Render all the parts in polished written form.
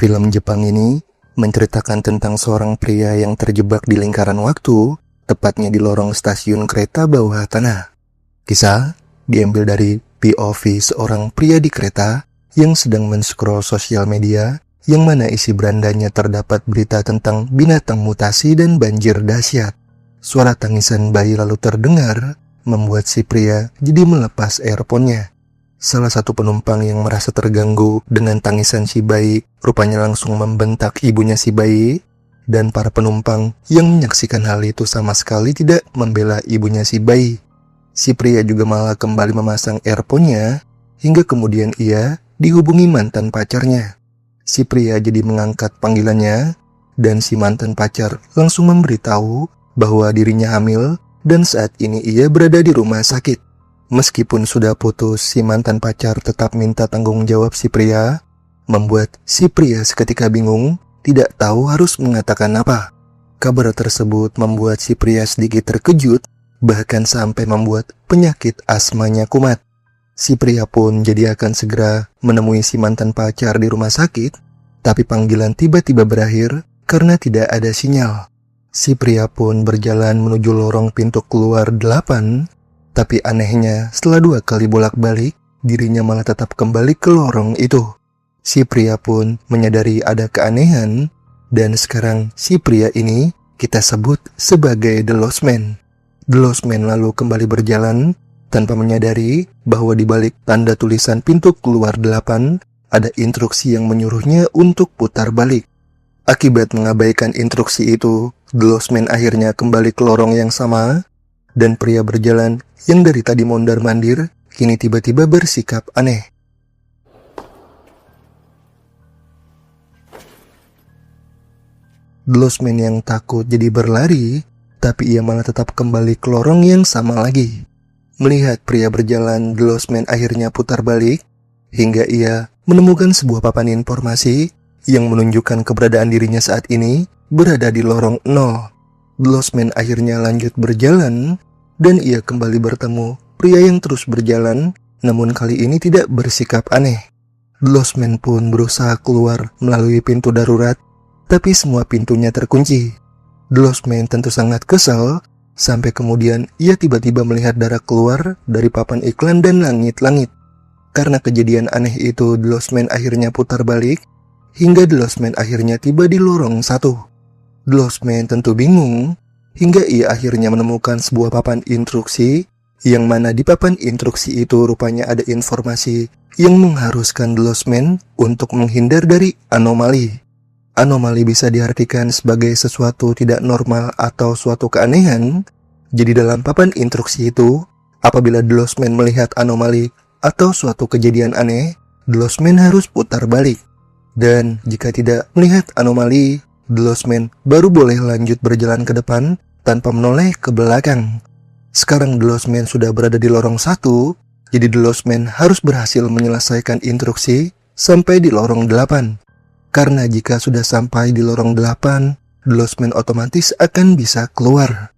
Film Jepang ini menceritakan tentang seorang pria yang terjebak di lingkaran waktu, tepatnya di lorong stasiun kereta bawah tanah. Kisah diambil dari POV seorang pria di kereta yang sedang men-scroll sosial media, yang mana isi berandanya terdapat berita tentang binatang mutasi dan banjir dahsyat. Suara tangisan bayi lalu terdengar, membuat si pria jadi melepas earphone-nya. Salah satu penumpang yang merasa terganggu dengan tangisan si bayi rupanya langsung membentak ibunya si bayi, dan para penumpang yang menyaksikan hal itu sama sekali tidak membela ibunya si bayi. Si pria juga malah kembali memasang earphone-nya, hingga kemudian ia dihubungi mantan pacarnya. Si pria jadi mengangkat panggilannya, dan si mantan pacar langsung memberitahu bahwa dirinya hamil dan saat ini ia berada di rumah sakit. Meskipun sudah putus, si mantan pacar tetap minta tanggung jawab si pria, membuat si pria seketika bingung, tidak tahu harus mengatakan apa. Kabar tersebut membuat si pria sedikit terkejut, bahkan sampai membuat penyakit asmanya kumat. Si pria pun jadi akan segera menemui si mantan pacar di rumah sakit, tapi panggilan tiba-tiba berakhir karena tidak ada sinyal. Si pria pun berjalan menuju lorong pintu keluar 8, tapi anehnya setelah 2 kali bolak-balik, dirinya malah tetap kembali ke lorong itu. Si pria pun menyadari ada keanehan, dan sekarang si pria ini kita sebut sebagai The Lost Man. The Lost Man lalu kembali berjalan tanpa menyadari bahwa di balik tanda tulisan pintu keluar 8 ada instruksi yang menyuruhnya untuk putar balik. Akibat mengabaikan instruksi itu, The Lost Man akhirnya kembali ke lorong yang sama, dan pria berjalan yang dari tadi mondar-mandir kini tiba-tiba bersikap aneh. The Lost Man yang takut jadi berlari, tapi ia malah tetap kembali ke lorong yang sama lagi. Melihat pria berjalan, The Lost Man akhirnya putar balik, hingga ia menemukan sebuah papan informasi yang menunjukkan keberadaan dirinya saat ini berada di lorong 0. The Lost Man akhirnya lanjut berjalan, dan ia kembali bertemu pria yang terus berjalan, namun kali ini tidak bersikap aneh. The Lost Man pun berusaha keluar melalui pintu darurat, tapi semua pintunya terkunci. The Lost Man tentu sangat kesal, sampai kemudian ia tiba-tiba melihat darah keluar dari papan iklan dan langit-langit. Karena kejadian aneh itu, The Lost Man akhirnya putar balik, hingga The Lost Man akhirnya tiba di lorong 1. The Lost Man tentu bingung, hingga ia akhirnya menemukan sebuah papan instruksi, yang mana di papan instruksi itu rupanya ada informasi yang mengharuskan The Lost Man untuk menghindar dari anomali. Anomali bisa diartikan sebagai sesuatu tidak normal atau suatu keanehan. Jadi dalam papan instruksi itu, apabila The Lost Man melihat anomali atau suatu kejadian aneh, The Lost Man harus putar balik. Dan jika tidak melihat anomali, The Lost Man baru boleh lanjut berjalan ke depan tanpa menoleh ke belakang. Sekarang The Lost Man sudah berada di lorong 1, jadi The Lost Man harus berhasil menyelesaikan instruksi sampai di lorong 8. Karena jika sudah sampai di lorong 8, The Lost Man otomatis akan bisa keluar.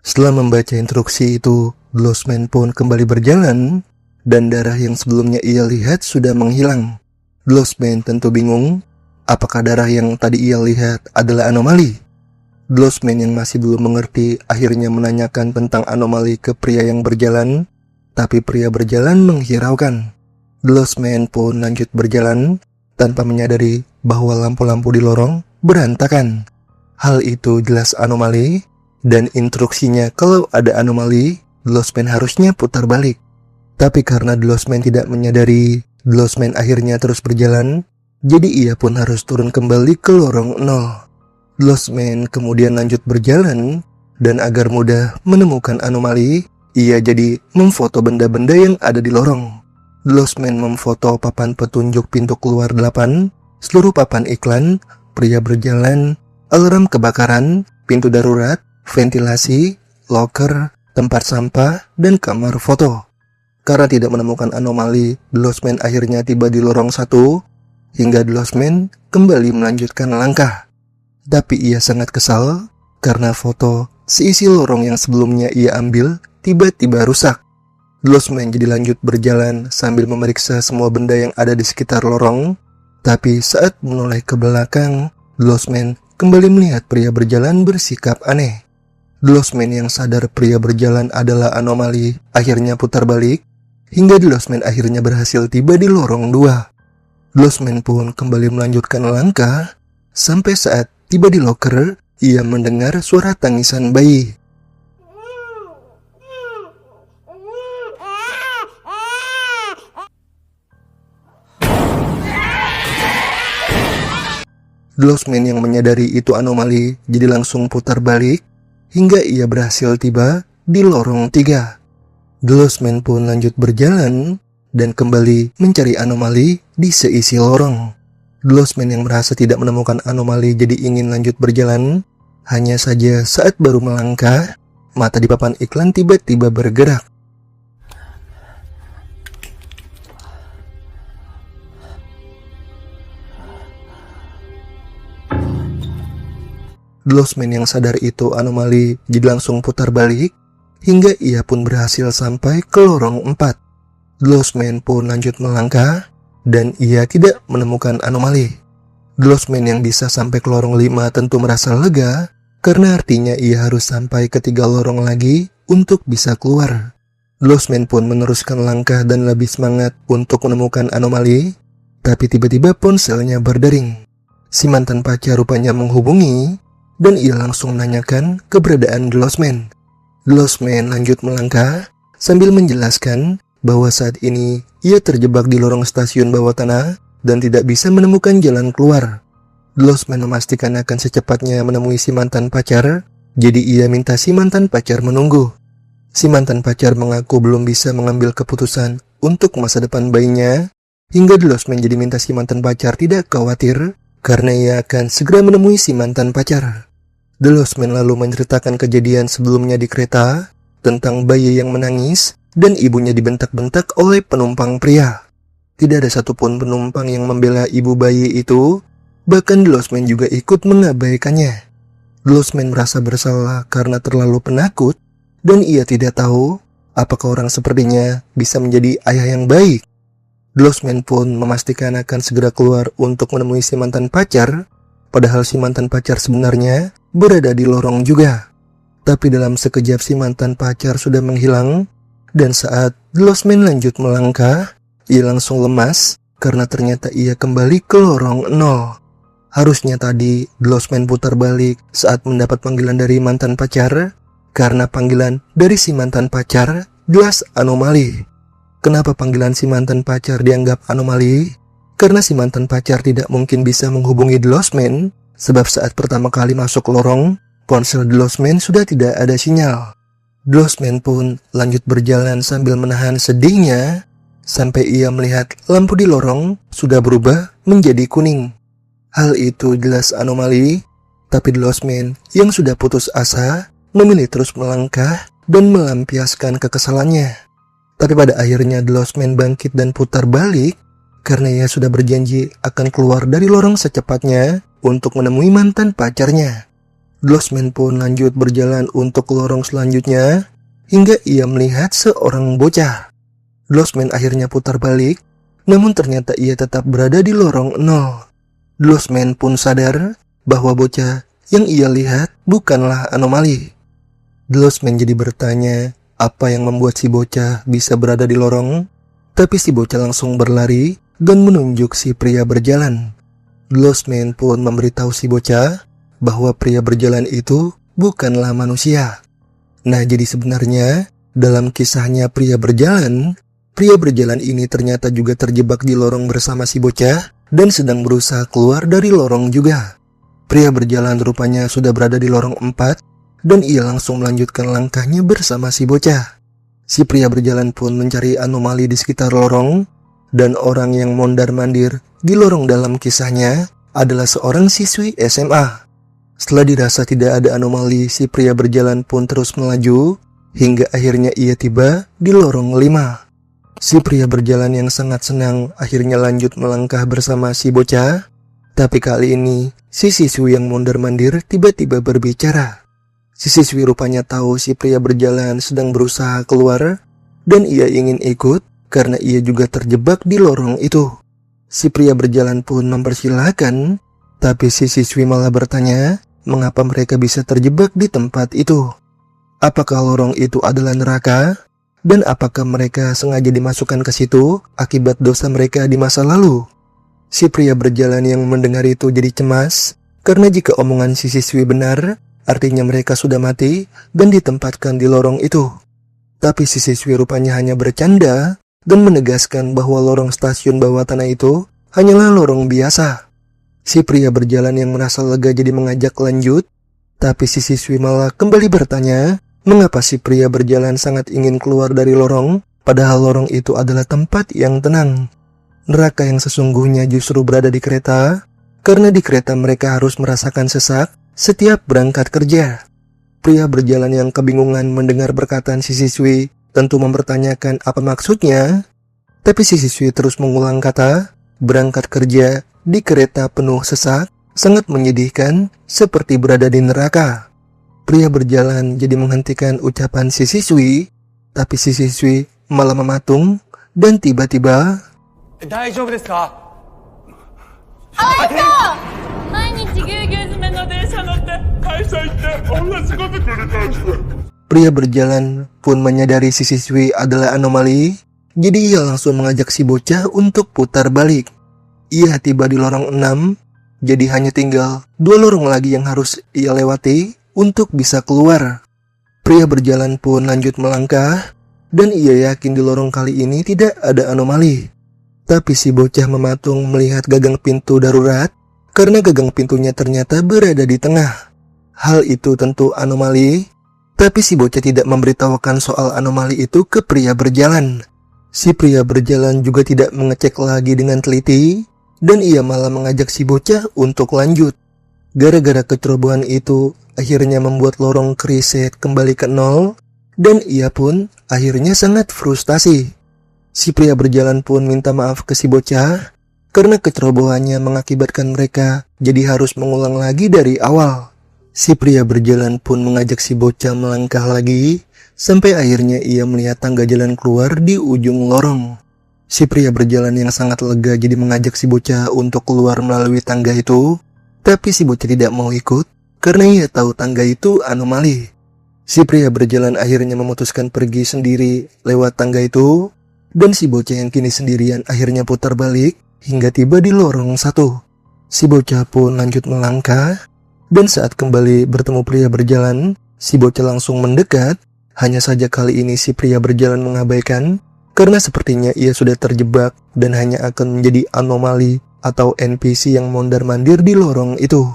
Setelah membaca instruksi itu, The Lost Man pun kembali berjalan, dan darah yang sebelumnya ia lihat sudah menghilang. The Lost Man tentu bingung, apakah darah yang tadi ia lihat adalah anomali? The Lost Man yang masih belum mengerti akhirnya menanyakan tentang anomali ke pria yang berjalan, tapi pria berjalan menghiraukan. The Lost Man pun lanjut berjalan tanpa menyadari bahwa lampu-lampu di lorong berantakan. Hal itu jelas anomali, dan instruksinya kalau ada anomali, The Lost Man harusnya putar balik. Tapi karena The Lost Man tidak menyadari, The Lost Man akhirnya terus berjalan, jadi ia pun harus turun kembali ke lorong 0. The Lost Man kemudian lanjut berjalan, dan agar mudah menemukan anomali, ia jadi memfoto benda-benda yang ada di lorong. The Lost Man memfoto papan petunjuk pintu keluar 8, seluruh papan iklan, pria berjalan, alarm kebakaran, pintu darurat, ventilasi, loker, tempat sampah, dan kamar foto. Karena tidak menemukan anomali, The Lost Man akhirnya tiba di lorong 1, hingga The Lost Man kembali melanjutkan langkah. Tapi ia sangat kesal karena foto seisi lorong yang sebelumnya ia ambil tiba-tiba rusak. The Lost Man jadi lanjut berjalan sambil memeriksa semua benda yang ada di sekitar lorong, Tapi saat menoleh ke belakang, The Lost Man kembali melihat pria berjalan bersikap aneh. The Lost Man yang sadar pria berjalan adalah anomali akhirnya putar balik, hingga The Lost Man akhirnya berhasil tiba di lorong 2. The Lost Man pun kembali melanjutkan langkah, sampai saat tiba di loker, ia mendengar suara tangisan bayi. The Lost Man yang menyadari itu anomali jadi langsung putar balik hingga ia berhasil tiba di lorong 3. The Lost Man pun lanjut berjalan dan kembali mencari anomali di seisi lorong. The Lost Man yang merasa tidak menemukan anomali jadi ingin lanjut berjalan. Hanya saja saat baru melangkah, mata di papan iklan tiba-tiba bergerak. The Lost Man yang sadar itu anomali jadi langsung putar balik hingga ia pun berhasil sampai ke lorong 4. The Lost Man pun lanjut melangkah dan ia tidak menemukan anomali. The Lost Man yang bisa sampai ke lorong 5 tentu merasa lega karena artinya ia harus sampai ke 3 lorong lagi untuk bisa keluar. The Lost Man pun meneruskan langkah dan lebih semangat untuk menemukan anomali, tapi tiba-tiba ponselnya berdering. Si mantan pacar rupanya menghubungi dan ia langsung menanyakan keberadaan The Lost Man. The Lost Man lanjut melangkah sambil menjelaskan bahwa saat ini ia terjebak di lorong stasiun bawah tanah dan tidak bisa menemukan jalan keluar. The Lost Man memastikan akan secepatnya menemui si mantan pacar, jadi ia minta si mantan pacar menunggu. Si mantan pacar mengaku belum bisa mengambil keputusan untuk masa depan bayinya, hingga The Lost Man jadi minta si mantan pacar tidak khawatir karena ia akan segera menemui si mantan pacar. The Lost Man lalu menceritakan kejadian sebelumnya di kereta tentang bayi yang menangis dan ibunya dibentak-bentak oleh penumpang pria. Tidak ada satupun penumpang yang membela ibu bayi itu, bahkan The Lost Man juga ikut mengabaikannya. The Lost Man merasa bersalah karena terlalu penakut dan ia tidak tahu apakah orang sepertinya bisa menjadi ayah yang baik. The Lost Man pun memastikan akan segera keluar untuk menemui si mantan pacar, padahal si mantan pacar sebenarnya berada di lorong juga. Tapi dalam sekejap si mantan pacar sudah menghilang, dan saat The Lost Man lanjut melangkah, ia langsung lemas karena ternyata ia kembali ke lorong 0. Harusnya tadi The Lost Man putar balik saat mendapat panggilan dari mantan pacar, karena panggilan dari si mantan pacar jelas anomali. Kenapa panggilan si mantan pacar dianggap anomali? Karena si mantan pacar tidak mungkin bisa menghubungi The Lost Man, sebab saat pertama kali masuk lorong, ponsel The Lost Man sudah tidak ada sinyal. The Lost Man pun lanjut berjalan sambil menahan sedihnya, sampai ia melihat lampu di lorong sudah berubah menjadi kuning. Hal itu jelas anomali, tapi The Lost Man yang sudah putus asa memilih terus melangkah dan melampiaskan kekesalannya. Tapi pada akhirnya The Lost Man bangkit dan putar balik, karena ia sudah berjanji akan keluar dari lorong secepatnya untuk menemui mantan pacarnya. The Lost Man pun lanjut berjalan untuk ke lorong selanjutnya, hingga ia melihat seorang bocah. The Lost Man akhirnya putar balik, namun ternyata ia tetap berada di lorong 0. The Lost Man pun sadar bahwa bocah yang ia lihat bukanlah anomali. The Lost Man jadi bertanya apa yang membuat si bocah bisa berada di lorong, tapi si bocah langsung berlari dan menunjuk si pria berjalan. The Lost Man pun memberitahu si bocah bahwa pria berjalan itu bukanlah manusia. Nah, jadi sebenarnya dalam kisahnya pria berjalan ini ternyata juga terjebak di lorong bersama si bocah dan sedang berusaha keluar dari lorong juga. Pria berjalan rupanya sudah berada di lorong 4 dan ia langsung melanjutkan langkahnya bersama si bocah. Si pria berjalan pun mencari anomali di sekitar lorong, dan orang yang mondar-mandir di lorong dalam kisahnya adalah seorang siswi SMA. Setelah dirasa tidak ada anomali, si pria berjalan pun terus melaju, hingga akhirnya ia tiba di lorong 5. Si pria berjalan yang sangat senang akhirnya lanjut melangkah bersama si bocah, tapi kali ini si siswi yang mondar-mandir tiba-tiba berbicara. Si siswi rupanya tahu si pria berjalan sedang berusaha keluar, dan ia ingin ikut karena ia juga terjebak di lorong itu. Si pria berjalan pun mempersilahkan, tapi si siswi malah bertanya mengapa mereka bisa terjebak di tempat itu. Apakah lorong itu adalah neraka? Dan apakah mereka sengaja dimasukkan ke situ akibat dosa mereka di masa lalu? Si pria berjalan yang mendengar itu jadi cemas, karena jika omongan si siswi benar, artinya mereka sudah mati dan ditempatkan di lorong itu. Tapi si siswi rupanya hanya bercanda dan menegaskan bahwa lorong stasiun bawah tanah itu hanyalah lorong biasa. Si pria berjalan yang merasa lega jadi mengajak lanjut, tapi si siswi malah kembali bertanya, mengapa si pria berjalan sangat ingin keluar dari lorong, padahal lorong itu adalah tempat yang tenang. Neraka yang sesungguhnya justru berada di kereta, karena di kereta mereka harus merasakan sesak setiap berangkat kerja. Pria berjalan yang kebingungan mendengar perkataan si siswi tentu mempertanyakan apa maksudnya, tapi si siswi terus mengulang kata, berangkat kerja di kereta penuh sesak sangat menyedihkan seperti berada di neraka. Pria berjalan jadi menghentikan ucapan si siswi, tapi si siswi malah mematung dan tiba-tiba, 大丈夫ですか？毎日ぎゅうぎゅう詰めの電車乗って会社行って同じこと繰り返して。 pria berjalan pun menyadari si siswi adalah anomali, jadi ia langsung mengajak si bocah untuk putar balik. Ia tiba di lorong 6, jadi hanya tinggal 2 lorong lagi yang harus ia lewati untuk bisa keluar. Pria berjalan pun lanjut melangkah, dan ia yakin di lorong kali ini tidak ada anomali. Tapi si bocah mematung melihat gagang pintu darurat, karena gagang pintunya ternyata berada di tengah. Hal itu tentu anomali, tapi si bocah tidak memberitahukan soal anomali itu ke pria berjalan. Si pria berjalan juga tidak mengecek lagi dengan teliti, dan ia malah mengajak si bocah untuk lanjut. Gara-gara kecerobohan itu, akhirnya membuat lorong keriset kembali ke nol, dan ia pun akhirnya sangat frustasi. Si pria berjalan pun minta maaf ke si bocah, karena kecerobohannya mengakibatkan mereka jadi harus mengulang lagi dari awal. Si pria berjalan pun mengajak si bocah melangkah lagi, sampai akhirnya ia melihat tangga jalan keluar di ujung lorong. Si pria berjalan yang sangat lega jadi mengajak si bocah untuk keluar melalui tangga itu, tapi si bocah tidak mau ikut, karena ia tahu tangga itu anomali. Si pria berjalan akhirnya memutuskan pergi sendiri lewat tangga itu, dan si bocah yang kini sendirian akhirnya putar balik hingga tiba di lorong 1. Si bocah pun lanjut melangkah, dan saat kembali bertemu pria berjalan, si bocah langsung mendekat. Hanya saja kali ini si pria berjalan mengabaikan, karena sepertinya ia sudah terjebak dan hanya akan menjadi anomali atau NPC yang mondar-mandir di lorong itu.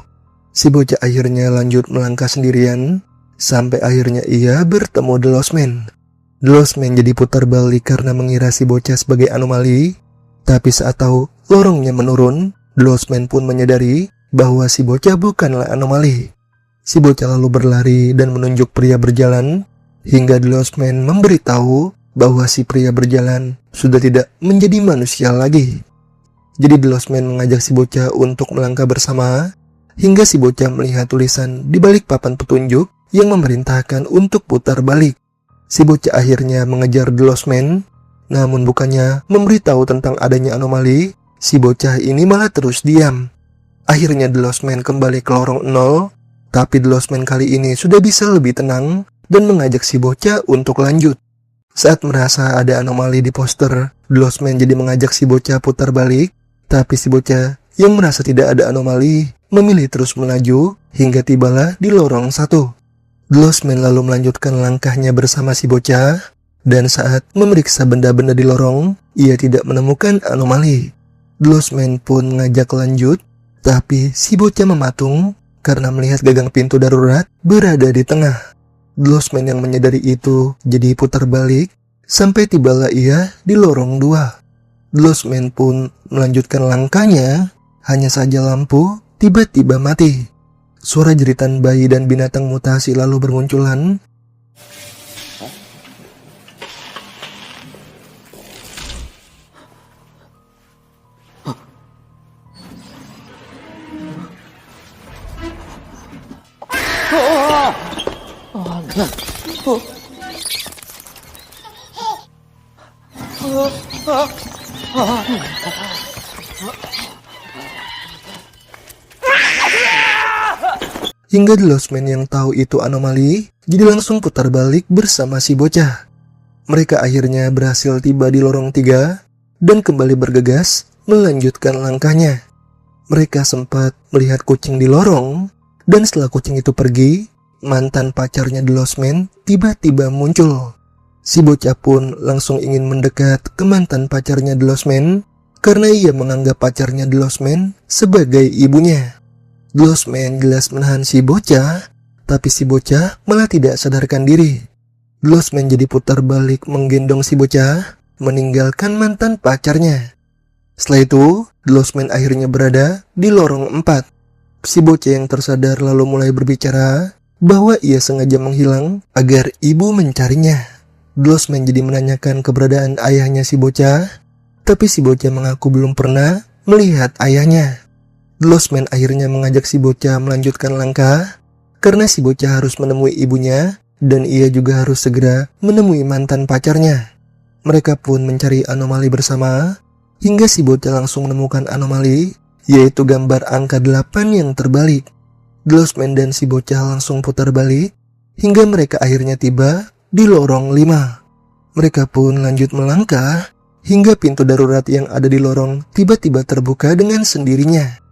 Si bocah akhirnya lanjut melangkah sendirian, sampai akhirnya ia bertemu The Lost Man. The Lost Man jadi putar balik karena mengira si bocah sebagai anomali, tapi saat tahu lorongnya menurun, The Lost Man pun menyadari bahwa si bocah bukanlah anomali. Si bocah lalu berlari dan menunjuk pria berjalan, hingga The Lost Man memberitahu bahwa si pria berjalan sudah tidak menjadi manusia lagi. Jadi The Lost Man mengajak si bocah untuk melangkah bersama, hingga si bocah melihat tulisan di balik papan petunjuk yang memerintahkan untuk putar balik. Si bocah akhirnya mengejar The Lost Man, namun bukannya memberitahu tentang adanya anomali, si bocah ini malah terus diam. Akhirnya The Lost Man kembali ke lorong 0, tapi The Lost Man kali ini sudah bisa lebih tenang dan mengajak si bocah untuk lanjut. Saat merasa ada anomali di poster, The Lost Man jadi mengajak si bocah putar balik, tapi si bocah yang merasa tidak ada anomali memilih terus melaju hingga tibalah di lorong 1. The Lost Man lalu melanjutkan langkahnya bersama si bocah, dan saat memeriksa benda-benda di lorong, ia tidak menemukan anomali. The Lost Man pun mengajak lanjut, tapi si bocah mematung karena melihat gagang pintu darurat berada di tengah. The Lost Man yang menyadari itu jadi putar balik, sampai tibalah ia di lorong 2. The Lost Man pun melanjutkan langkahnya, hanya saja lampu tiba-tiba mati. Suara jeritan bayi dan binatang mutasi lalu bermunculan. Hingga The Lost Man yang tahu itu anomali, jadi langsung putar balik bersama si bocah. Mereka akhirnya berhasil tiba di lorong 3 dan kembali bergegas melanjutkan langkahnya. Mereka sempat melihat kucing di lorong, dan setelah kucing itu pergi, mantan pacarnya The Lost Man tiba-tiba muncul. Si bocah pun langsung ingin mendekat ke mantan pacarnya The Lost Man karena ia menganggap pacarnya The Lost Man sebagai ibunya. The Lost Man jelas menahan si bocah, tapi si bocah malah tidak sadarkan diri. The Lost Man jadi putar balik menggendong si bocah, meninggalkan mantan pacarnya. Setelah itu, The Lost Man akhirnya berada di lorong 4. Si bocah yang tersadar lalu mulai berbicara bahwa ia sengaja menghilang agar ibu mencarinya. The Lost Man jadi menanyakan keberadaan ayahnya si bocah, tapi si bocah mengaku belum pernah melihat ayahnya. The Lost Man akhirnya mengajak si bocah melanjutkan langkah, karena si bocah harus menemui ibunya, dan ia juga harus segera menemui mantan pacarnya. Mereka pun mencari anomali bersama, hingga si bocah langsung menemukan anomali, yaitu gambar angka 8 yang terbalik. The Lost Man dan si bocah langsung putar balik, hingga mereka akhirnya tiba di lorong 5. Mereka pun lanjut melangkah, hingga pintu darurat yang ada di lorong tiba-tiba terbuka dengan sendirinya.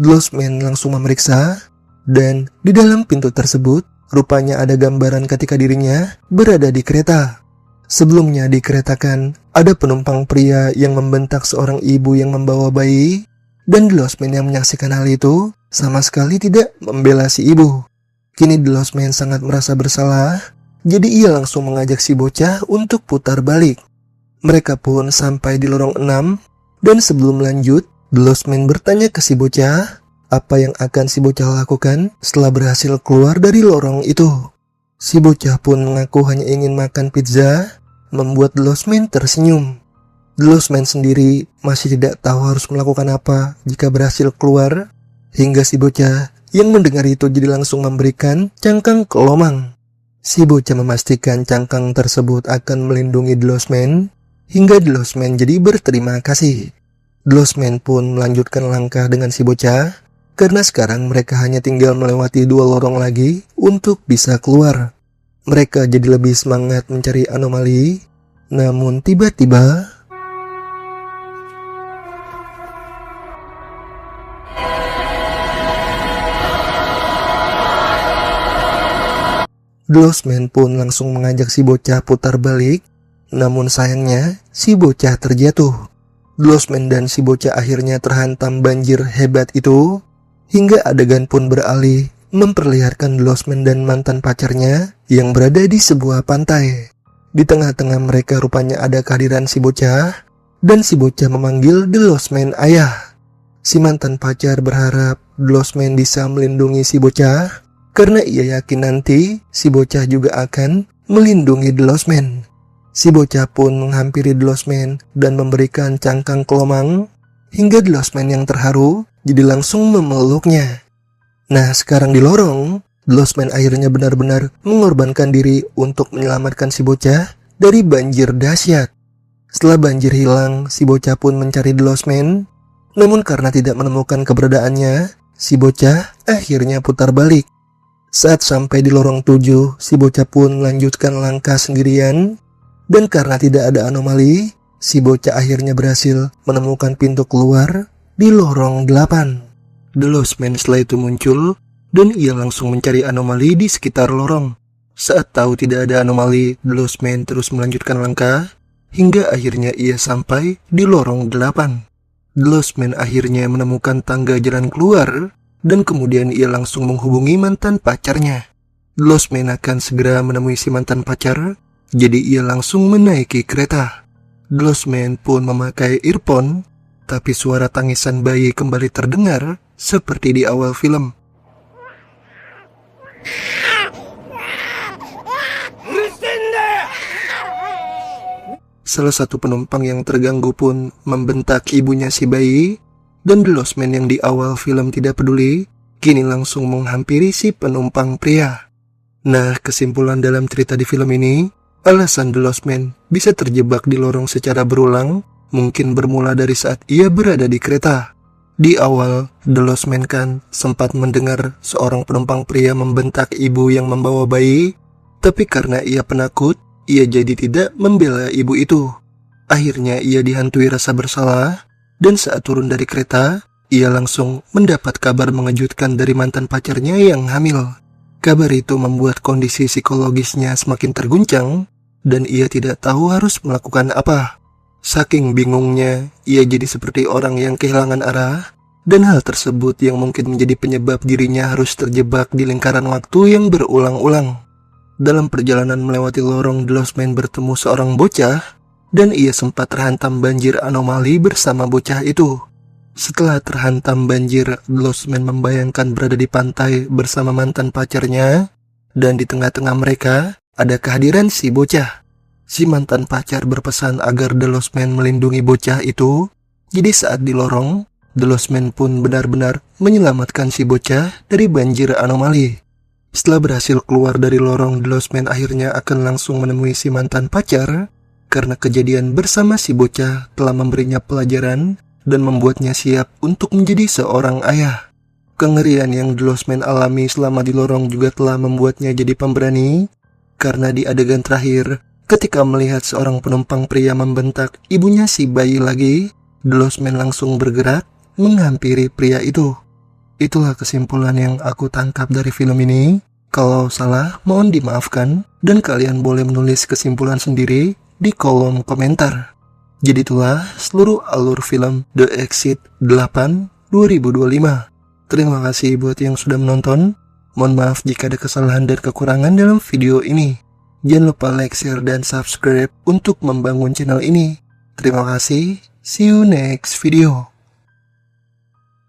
The Lost Man langsung memeriksa, dan di dalam pintu tersebut, rupanya ada gambaran ketika dirinya berada di kereta. Sebelumnya dikeretakan, ada penumpang pria yang membentak seorang ibu yang membawa bayi, dan The Lost Man yang menyaksikan hal itu sama sekali tidak membela si ibu. Kini The Lost Man sangat merasa bersalah, jadi ia langsung mengajak si bocah untuk putar balik. Mereka pun sampai di lorong 6, dan sebelum lanjut, The Lost Man bertanya ke si bocah apa yang akan si bocah lakukan setelah berhasil keluar dari lorong itu. Si bocah pun mengaku hanya ingin makan pizza, membuat The Lost Man tersenyum. The Lost Man sendiri masih tidak tahu harus melakukan apa jika berhasil keluar, hingga si bocah yang mendengar itu jadi langsung memberikan cangkang ke lomang. Si bocah memastikan cangkang tersebut akan melindungi The Lost Man, hingga The Lost Man jadi berterima kasih. The Lost Man pun melanjutkan langkah dengan si bocah, karena sekarang mereka hanya tinggal melewati 2 lorong lagi untuk bisa keluar. Mereka jadi lebih semangat mencari anomali, namun tiba-tiba The Lost Man pun langsung mengajak si bocah putar balik, namun sayangnya si bocah terjatuh. The Lost Man dan si bocah akhirnya terhantam banjir hebat itu, hingga adegan pun beralih memperlihatkan The Lost Man dan mantan pacarnya yang berada di sebuah pantai. Di tengah-tengah mereka rupanya ada kehadiran si bocah, dan si bocah memanggil The Lost Man ayah. Si mantan pacar berharap The Lost Man bisa melindungi si bocah, karena ia yakin nanti si bocah juga akan melindungi The Lost Man. Si bocah pun menghampiri The Lost Man dan memberikan cangkang ke lomang, hingga The Lost Man yang terharu jadi langsung memeluknya. Nah, sekarang di lorong, The Lost Man akhirnya benar-benar mengorbankan diri untuk menyelamatkan si bocah dari banjir dahsyat. Setelah banjir hilang, si bocah pun mencari The Lost Man, namun karena tidak menemukan keberadaannya, si bocah akhirnya putar balik. Saat sampai di lorong 7, si bocah pun melanjutkan langkah sendirian, dan karena tidak ada anomali, si bocah akhirnya berhasil menemukan pintu keluar di lorong 8. The Lost Man setelah itu muncul, dan ia langsung mencari anomali di sekitar lorong. Saat tahu tidak ada anomali, The Lost Man terus melanjutkan langkah, hingga akhirnya ia sampai di lorong 8. The Lost Man akhirnya menemukan tangga jalan keluar, dan kemudian ia langsung menghubungi mantan pacarnya. The Lost Man akan segera menemui si mantan pacar, jadi ia langsung menaiki kereta. The Lost Man pun memakai earphone, tapi suara tangisan bayi kembali terdengar seperti di awal film. Salah satu penumpang yang terganggu pun membentak ibunya si bayi, dan The Lost Man yang di awal film tidak peduli, kini langsung menghampiri si penumpang pria. Nah, kesimpulan dalam cerita di film ini, alasan The Lost Man bisa terjebak di lorong secara berulang, mungkin bermula dari saat ia berada di kereta. Di awal, The Lost Man kan sempat mendengar seorang penumpang pria membentak ibu yang membawa bayi, tapi karena ia penakut, ia jadi tidak membela ibu itu. Akhirnya ia dihantui rasa bersalah, dan saat turun dari kereta, ia langsung mendapat kabar mengejutkan dari mantan pacarnya yang hamil. Kabar itu membuat kondisi psikologisnya semakin terguncang, dan ia tidak tahu harus melakukan apa. Saking bingungnya, ia jadi seperti orang yang kehilangan arah, dan hal tersebut yang mungkin menjadi penyebab dirinya harus terjebak di lingkaran waktu yang berulang-ulang. Dalam perjalanan melewati lorong, The Lost Man bertemu seorang bocah, dan ia sempat terhantam banjir anomali bersama bocah itu. Setelah terhantam banjir, The Lost Man membayangkan berada di pantai bersama mantan pacarnya, dan di tengah-tengah mereka ada kehadiran si bocah. Si mantan pacar berpesan agar The Lost Man melindungi bocah itu, jadi saat di lorong, The Lost Man pun benar-benar menyelamatkan si bocah dari banjir anomali. Setelah berhasil keluar dari lorong, The Lost Man akhirnya akan langsung menemui si mantan pacar, karena kejadian bersama si bocah telah memberinya pelajaran dan membuatnya siap untuk menjadi seorang ayah. Kengerian yang The Lost Man alami selama di lorong juga telah membuatnya jadi pemberani, karena di adegan terakhir, ketika melihat seorang penumpang pria membentak ibunya si bayi lagi, The Lost Man langsung bergerak menghampiri pria itu. Itulah kesimpulan yang aku tangkap dari film ini. Kalau salah, mohon dimaafkan, dan kalian boleh menulis kesimpulan sendiri di kolom komentar. Jadi itulah seluruh alur film The Exit 8 2025. Terima kasih buat yang sudah menonton. Mohon maaf jika ada kesalahan dan kekurangan dalam video ini. Jangan lupa like, share, dan subscribe untuk membangun channel ini. Terima kasih. See you next video.